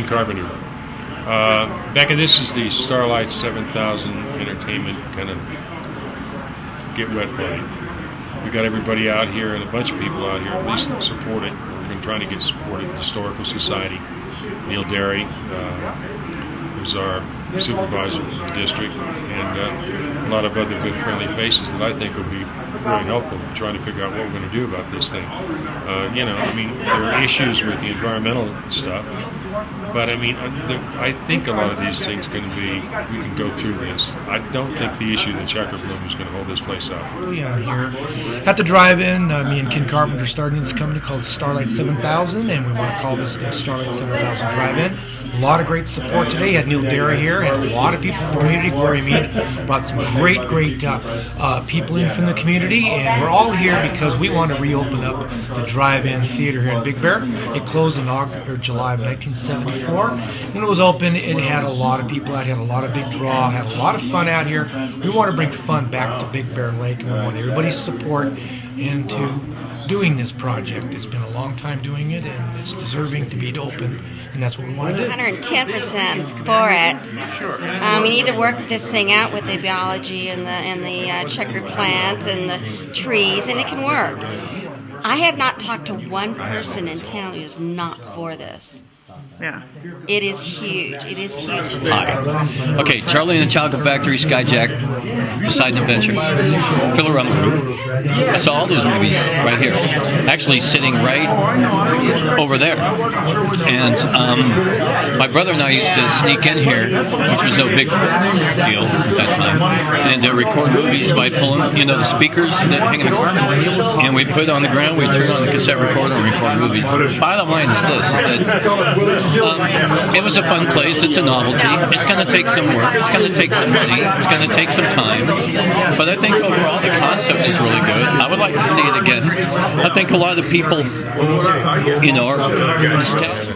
Carpenter. Back of this is the Starlight 7000 entertainment kind of get wet party. We got everybody out here and a bunch of people out here at least support it. We've been trying to get support at the Historical Society. Neil Derry, who's our supervisor for the district, and a lot of other good friendly faces that I think will be really helpful in trying to figure out what we're going to do about this thing. There are issues with the environmental stuff, but I think a lot of these things we can go through this. I don't think the issue that Checker Bloom is going to hold this place up. Yeah, here at the drive-in, me and Ken Carpenter started this company called Starlight 7000, and we want to call this the Starlight 7000 Drive-In. A lot of great support today. Had Neil Derry here, had a lot of people from the community. Glory Mead brought some great people in from the community, and we're all here because we want to reopen up the drive-in theater here in Big Bear. It closed in July of 1974. When it was open, it had a lot of people out, had a lot of big draw, had a lot of fun out here. We want to bring fun back to Big Bear Lake, and we want everybody's support into doing this project. It's been a long time doing it, and it's deserving to be open, and that's what we want to do. 110% for it. Sure. We need to work this thing out with the biology and the checkered plants and the trees, and it can work. I have not talked to one person in town who is not for this. Yeah. It is huge. It is huge. Hi. Okay, Charlie and the Chocolate Factory, Skyjack, Poseidon Adventure, Philarama Group. I saw all those movies right here. Actually sitting right over there. And my brother and I used to sneak in here, which was no big deal at that time, and record movies by pulling, the speakers that hang in the car. And we put it on the ground, we turn on the cassette recorder and record movies. Bottom line is this, is that it was a fun place. It's a novelty. It's going to take some work. It's going to take some money. It's going to take some time. But I think overall the concept is really good. I would like to see it again. I think a lot of the people, are nostalgic.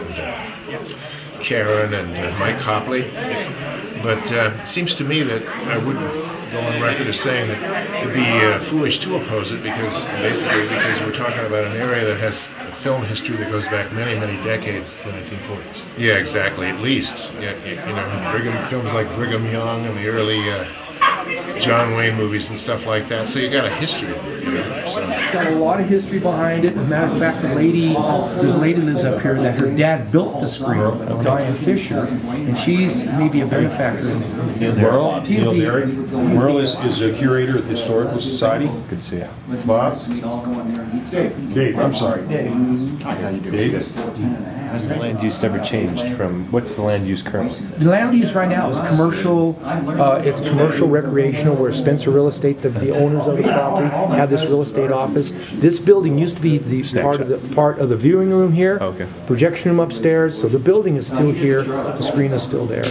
Karen and Mike Copley. But it seems to me that I wouldn't go on record as saying that it'd be foolish to oppose it because we're talking about an area that has a film history that goes back many, many decades. The 1940s. Yeah, exactly. At least, films like Brigham Young and the early John Wayne movies and stuff like that. So you got a history of it. It's got a lot of history behind it. As a matter of fact, there's a lady lives up here that her dad built the screen, Diane Fisher, and she's maybe a benefactor. Merle? Neil Derry? Merle is a curator at the Historical Society. Good to see you. Bob? Dave, I'm sorry. How you doing? David? Has the land use ever changed from, what's the land use currently? The land use right now is commercial. It's commercial recreational, where Spencer Real Estate, the owners of the property, have this real estate office. This building used to be the part of the viewing room here. Okay. Projection room upstairs. So the building is still here. The screen is still there.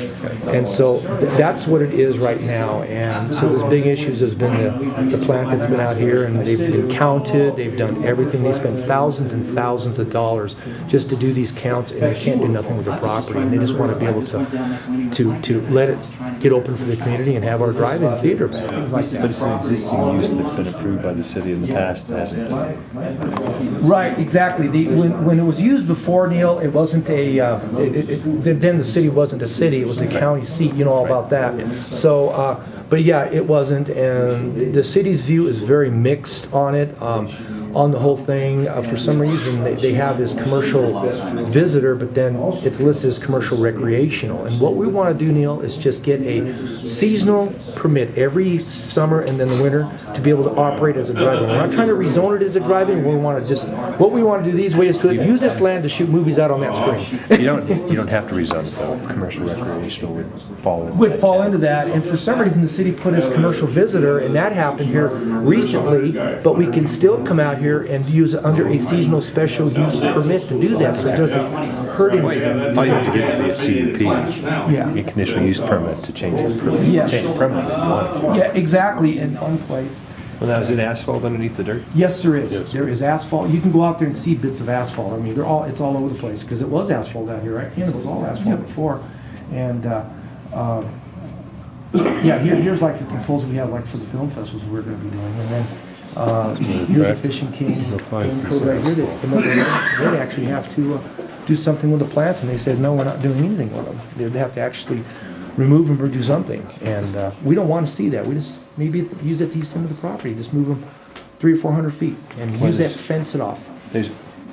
And so that's what it is right now. And so there's big issues. There's been the plant that's been out here, and they've been counted. They've done everything. They spend thousands and thousands of dollars just to do these counts, and they can't do nothing with the property. And they just want to be able to let it get open for the community and have our drive-in theater back. But it's an existing use that's been approved by the city in the past, hasn't it? Right, exactly. When it was used before, Neil, it wasn't then the city wasn't a city. It was a county seat. You know all about that. So, but yeah, it wasn't. And the city's view is very mixed on it. On the whole thing, for some reason they have this commercial visitor, but then it's listed as commercial recreational. And what we want to do, Neil, is just get a seasonal permit every summer and then the winter to be able to operate as a drive-in. We're not trying to rezone it as a drive-in. What we want to do these ways to use this land to shoot movies out on that screen. You don't have to rezone it though. Commercial recreational would fall into that. And for some reason the city put as commercial visitor, and that happened here recently. But we can still come out here and use it under a seasonal special use permit to do that, so it doesn't hurt anything. All you have to get would be a CUP, yeah, a conditional use permit to change the permit. Yes. Change the permit if you want to. Yeah, exactly, in one place. Well, now is it asphalt underneath the dirt? Yes, there is. Yes. There is asphalt. You can go out there and see bits of asphalt. I mean, it's all over the place because it was asphalt out here, right? It was all asphalt before. And yeah, here's like the proposal we have like for the film festivals we're going to be doing, and then here's a Fishing King game code right here. They actually have to do something with the plants, and they said no, we're not doing anything with them. They have to actually remove them or do something, and we don't want to see that. We just maybe use it at the east end of the property, just move them 300 or 400 feet, and use that to fence it off. There's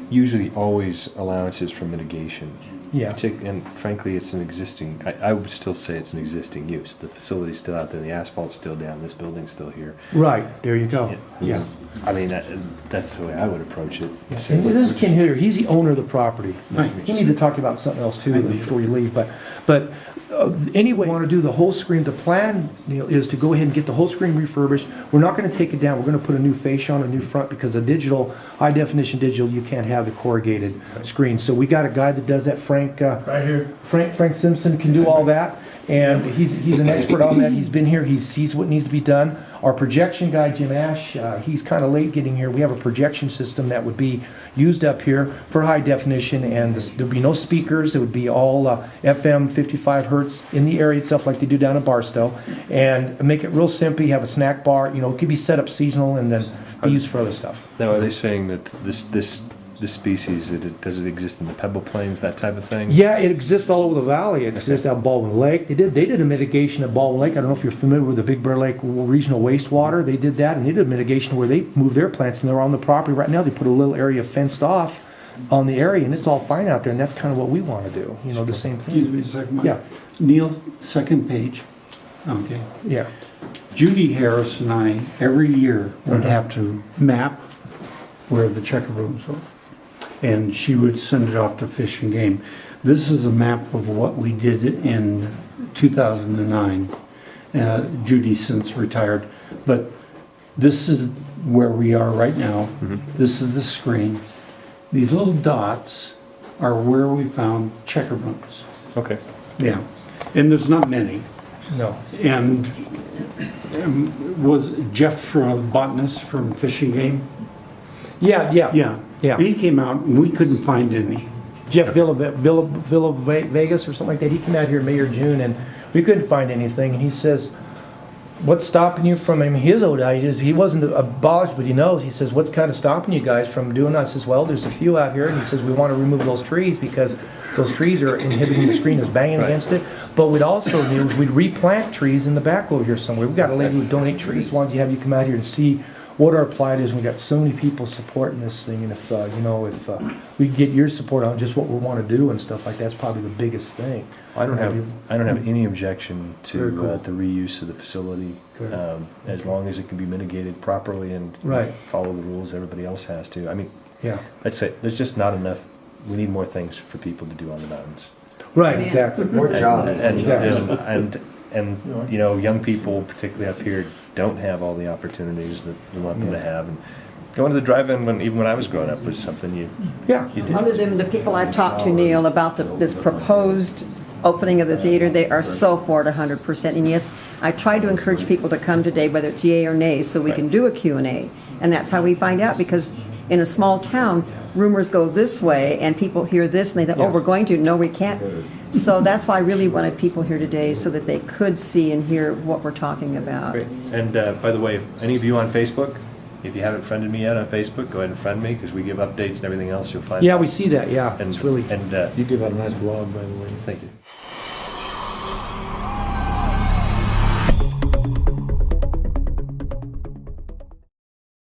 usually always allowances for mitigation. Yeah. And frankly, it's an existing, I would still say it's an existing use. The facility's still out there, the asphalt's still down, this building's still here. Right, there you go. Yeah. I mean, that's the way I would approach it. And this is Ken Hitter. He's the owner of the property. We need to talk about something else too before you leave. But anyway, we want to do the whole screen. The plan, is to go ahead and get the whole screen refurbished. We're not going to take it down. We're going to put a new fascia on, a new front, because a digital, high definition digital, you can't have the corrugated screen. So we got a guy that does that. Frank right here. Frank Simpson can do all that. And he's an expert on that. He's been here. He sees what needs to be done. Our projection guy, Jim Ash, he's kind of late getting here. We have a projection system that would be used up here for high definition, and there'd be no speakers. It would be all FM 55 hertz in the area itself, like they do down in Barstow, and make it real simple. You have a snack bar. It could be set up seasonal and then be used for other stuff. Now, are they saying that this species, does it exist in the Pebble Plains, that type of thing? Yeah, it exists all over the valley. It exists out in Baldwin Lake. They did a mitigation at Baldwin Lake. I don't know if you're familiar with the Big Bear Lake regional wastewater. They did that, and they did a mitigation where they moved their plants, and they're on the property right now. They put a little area fenced off on the area, and it's all fine out there, and that's kind of what we want to do. The same thing. Excuse me a second, Mike. Yeah. Neil, second page. Okay. Yeah. Judy Harris and I, every year, would have to map where the checker rooms were. And she would send it off to Fish and Game. This is a map of what we did in 2009. Judy since retired. But this is where we are right now. Mm-hmm. This is the screen. These little dots are where we found checker rooms. Okay. Yeah. And there's not many. No. And was Jeff from a botanist from Fish and Game? Yeah. Yeah. He came out and we couldn't find any. Jeff Villa Vegas or something like that. He came out here in May or June, and we couldn't find anything. And he says, "What's stopping you from?" I mean, his old ideas. He wasn't abolished, but he knows. He says, "What's kind of stopping you guys from doing that?" I says, "Well, there's a few out here," and he says, "We want to remove those trees because those trees are inhibiting the screen, is banging against it. But we'd also do is we'd replant trees in the back over here somewhere. We've got a lady who would donate trees. Why don't you have you come out here and see what our plight is? We got so many people supporting this thing, and if we get your support on just what we want to do and stuff like that's probably the biggest thing." I don't have any objection to cool. the reuse of the facility, as long as it can be mitigated properly and follow the rules everybody else has to. I mean, I'd say there's just not enough. We need more things for people to do on the mountains. Right, exactly. More jobs. And young people, particularly up here, don't have all the opportunities that we want them to have. And going to the drive-in, even when I was growing up, was something you did. Other than the people I've talked to, Neil, about this proposed opening of the theater, they are so for it 100%. And yes, I try to encourage people to come today, whether it's yay or nay, so we can do a Q&A. And that's how we find out, because in a small town, rumors go this way, and people hear this, and they think, oh, we're going to. No, we can't. So that's why I really wanted people here today, so that they could see and hear what we're talking about. Great. And by the way, any of you on Facebook, if you haven't friended me yet on Facebook, go ahead and friend me, because we give updates and everything else. You'll find. Yeah, we see that. Yeah, and it's really. And You give out a nice blog, by the way. Thank you.